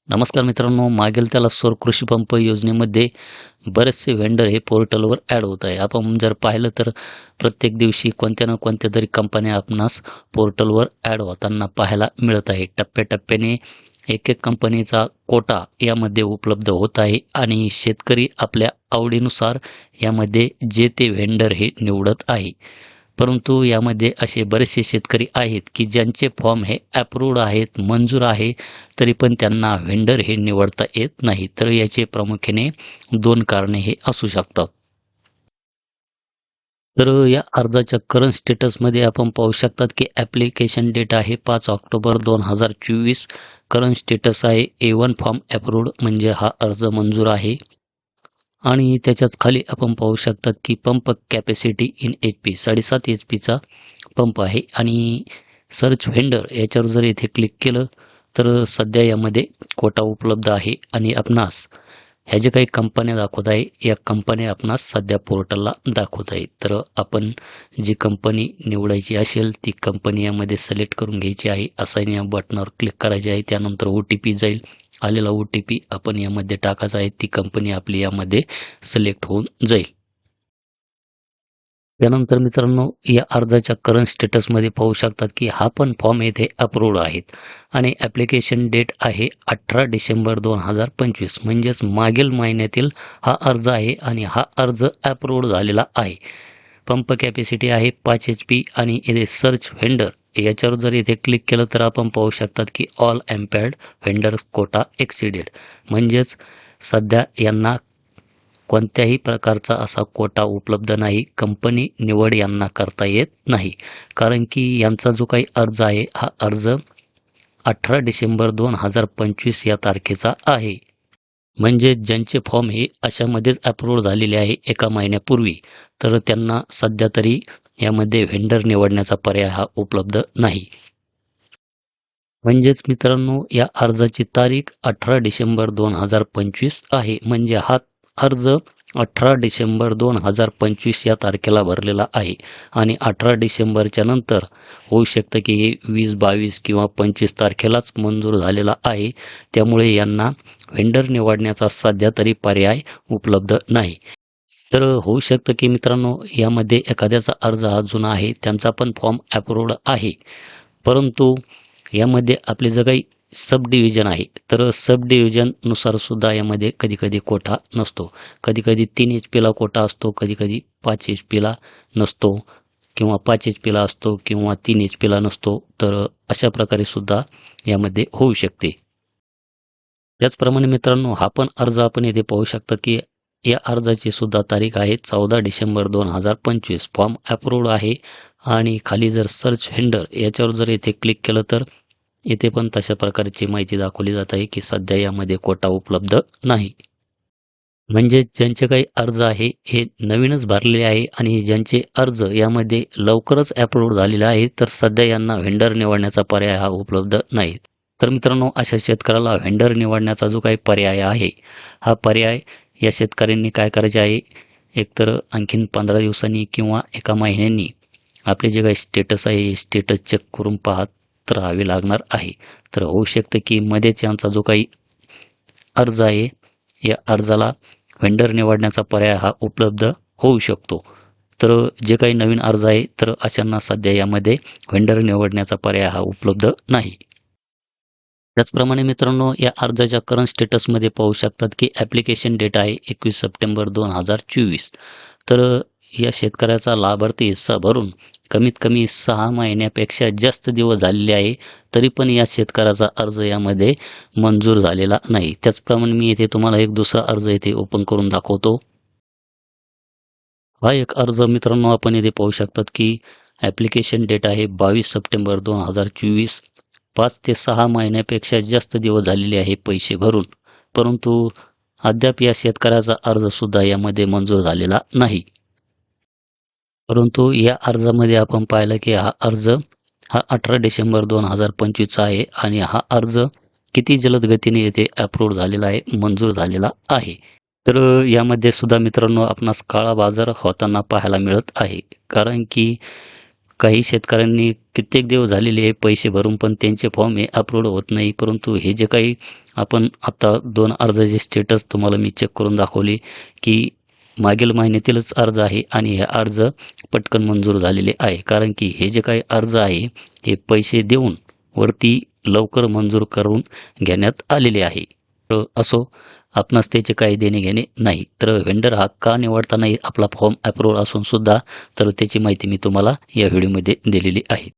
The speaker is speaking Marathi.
नमस्कार मित्रांनो, मागेल त्याला सौर कृषी पंप योजनेमध्ये बरेचसे व्हेंडर हे पोर्टलवर ॲड होत आहे. आपण जर पाहिलं तर प्रत्येक दिवशी कोणत्या ना कोणत्या तरी कंपन्या आपणास पोर्टलवर ॲड होताना पाहायला मिळत आहे. टप्प्याटप्प्याने एक-एक कंपनीचा कोटा यामध्ये उपलब्ध होत आहे आणि शेतकरी आपल्या आवडीनुसार यामध्ये जे ते व्हेंडर हे निवडत आहे. परंतु यामध्ये असे बरेचसे शेतकरी आहेत की ज्यांचे फॉर्म हे अप्रूव्ड आहेत, मंजूर आहे, तरी पण त्यांना व्हेंडर हे निवडता येत नाही. तर याचे प्रामुख्याने 2 कारणे हे असू शकतात. तर या अर्जाच्या करंट स्टेटसमध्ये आपण पाहू शकतात की ॲप्लिकेशन डेट आहे 5 ऑक्टोबर 2024. करंट स्टेटस आहे A1 फॉर्म अप्रूव्ड म्हणजे हा अर्ज मंजूर आहे. आणि त्याच्याच खाली आपण पाहू शकतात की पंप कॅपॅसिटी इन HP 7.5 HPचा पंप आहे आणि सर्च व्हेंडर याच्यावर जर इथे क्लिक केलं तर सध्या यामध्ये कोटा उपलब्ध आहे आणि आपणास ह्या ज्या काही कंपन्या दाखवत आहे या कंपन्या आपणास सध्या पोर्टलला दाखवत आहे. तर आपण जी कंपनी निवडायची असेल ती कंपनी यामध्ये सिलेक्ट करून घ्यायची आहे. असाइन या बटनावर क्लिक करायचे आहे. त्यानंतर OTP जाईल. आलेला OTP आपण यामध्ये टाकायचा आहे. ती कंपनी आपली यामध्ये सिलेक्ट होऊन जाईल. त्यानंतर मित्रांनो या अर्जाच्या करंट स्टेटसमध्ये पाहू शकतात की हा पण फॉर्म येथे अप्रूव्ड आहेत आणि ॲप्लिकेशन डेट आहे 18 डिसेंबर 2025 म्हणजेच मागील महिन्यातील हा अर्ज आहे आणि हा अर्ज अप्रूव्ड झालेला आहे. पंप कॅपॅसिटी आहे 5 HP आणि इथे सर्च व्हेंडर याच्यावर जर इथे क्लिक केलं तर आपण पाहू शकतात की ऑल एम्पॅर्ड व्हेंडर कोटा एक्सिडेड म्हणजेच सध्या यांना कोणत्याही प्रकारचा असा कोटा उपलब्ध नाही. कंपनी निवड यांना करता येत नाही. कारण की यांचा जो काही अर्ज आहे हा अर्ज 18 डिसेंबर 2025 या तारखेचा आहे. म्हणजे ज्यांचे फॉर्म हे अशामध्येच अप्रूव्ह झालेले आहे एका महिन्यापूर्वी, तर त्यांना सध्या तरी यामध्ये व्हेंडर निवडण्याचा पर्याय हा उपलब्ध नाही. म्हणजेच मित्रांनो या अर्जाची तारीख 18 डिसेंबर 2025 आहे. म्हणजे हा अर्ज 18 डिसेंबर 2025 या तारखेला भरलेला आहे आणि 18 डिसेंबरच्या नंतर होऊ शकतं की हे 20, 22 किंवा 25 तारखेलाच मंजूर झालेला आहे. त्यामुळे यांना व्हेंडर निवडण्याचा सध्या तरी पर्याय उपलब्ध नाही. तर होऊ शकतं की मित्रांनो यामध्ये एखाद्याचा अर्ज हा जुना आहे, त्यांचा पण फॉर्म अप्रूव्ड आहे. परंतु यामध्ये आपले जे काही सब डिव्हिजन आहे, तर सब डिव्हिजननुसार सुद्धा यामध्ये कधी-कधी कोटा नसतो. कधी-कधी 3 HPला कोटा असतो, कधी-कधी 5 HPला नसतो किंवा 5 HPला असतो किंवा 3 HPला नसतो. तर अशा प्रकारे सुद्धा यामध्ये होऊ शकते. त्याचप्रमाणे मित्रांनो हा पण अर्ज आपण येथे पाहू शकता की या अर्जाची सुद्धा तारीख आहे 14 डिसेंबर 2025. फॉर्म अप्रूव्ड आहे आणि खाली जर सर्च व्हेंडर याच्यावर जर येथे क्लिक केलं तर येथे पण तशा प्रकारची माहिती दाखवली जात आहे की सध्या यामध्ये कोटा उपलब्ध नाही. म्हणजे ज्यांचे काही अर्ज आहे हे नवीनच भरलेले आहे आणि ज्यांचे अर्ज यामध्ये लवकरच अप्रूव्ड झालेले आहे तर सध्या यांना व्हेंडर निवडण्याचा पर्याय हा उपलब्ध नाही. तर मित्रांनो अशा शेतकऱ्याला व्हेंडर निवडण्याचा जो काही पर्याय आहे हा पर्याय या शेतकऱ्यांनी काय करायचे आहे एकतर आणखीन 15 दिवसांनी किंवा एका महिन्यांनी आपले जे काही स्टेटस आहे हे स्टेटस चेक करून पाहत राहावे लागणार आहे. तर होऊ शकतं की मध्येच यांचा जो काही अर्ज आहे या अर्जाला व्हेंडर निवडण्याचा पर्याय हा उपलब्ध होऊ शकतो. तर जे काही नवीन अर्ज आहे तर अशांना सध्या यामध्ये व्हेंडर निवडण्याचा पर्याय हा उपलब्ध नाही. त्याचप्रमाणे मित्रांनो या अर्जाच्या करंट स्टेटसमध्ये पाहू शकतात की ॲप्लिकेशन डेट आहे 21 सप्टेंबर 2024. तर या शेतकऱ्याचा लाभार्थी हिस्सा भरून कमीत कमी 6 महिन्यापेक्षा जास्त दिवस झालेले आहे. तरी पण या शेतकऱ्याचा अर्ज यामध्ये मंजूर झालेला नाही. त्याचप्रमाणे मी येथे तुम्हाला एक दुसरा अर्ज येथे ओपन करून दाखवतो. हा एक अर्ज मित्रांनो आपण येथे पाहू शकतात की ॲप्लिकेशन डेट आहे 22 सप्टेंबर 2024. 5 ते 6 महिन्यापेक्षा जास्त दिवस झालेले आहे पैसे भरून. परंतु अद्याप या शेतकऱ्याचा अर्जसुद्धा यामध्ये मंजूर झालेला नाही. परंतु या अर्जामध्ये आपण पाहिलं की हा अर्ज 18 डिसेंबर 2025 आहे आणि हा अर्ज किती जलद गतीने येथे अप्रूव्ड झालेला आहे, मंजूर झालेला आहे. तर यामध्ये सुद्धा मित्रांनो आपणास काळा बाजार होताना पाहायला मिळत आहे. कारण की काही शेतकऱ्यांनी कित्येक दिवस झालेले आहे पैसे भरून पण त्यांचे फॉर्म हे अप्रूव्ड होत नाही. परंतु हे जे काही आपण आता 2 अर्जाचे स्टेटस तुम्हाला मी चेक करून दाखवले, की मागील महिन्यातीलच अर्ज आहे आणि हे अर्ज पटकन मंजूर झालेले आहे. कारण की हे जे काही अर्ज आहे हे पैसे देऊन वरती लवकर मंजूर करून घेण्यात आलेले आहे. असो, आपणास त्याचे काही देणे-घेणे नाही. तर व्हेंडर हा का निवडताना आपला फॉर्म अप्रूव्ह असून सुद्धा तर त्याची माहिती मी तुम्हाला या व्हिडिओमध्ये दिलेली आहे.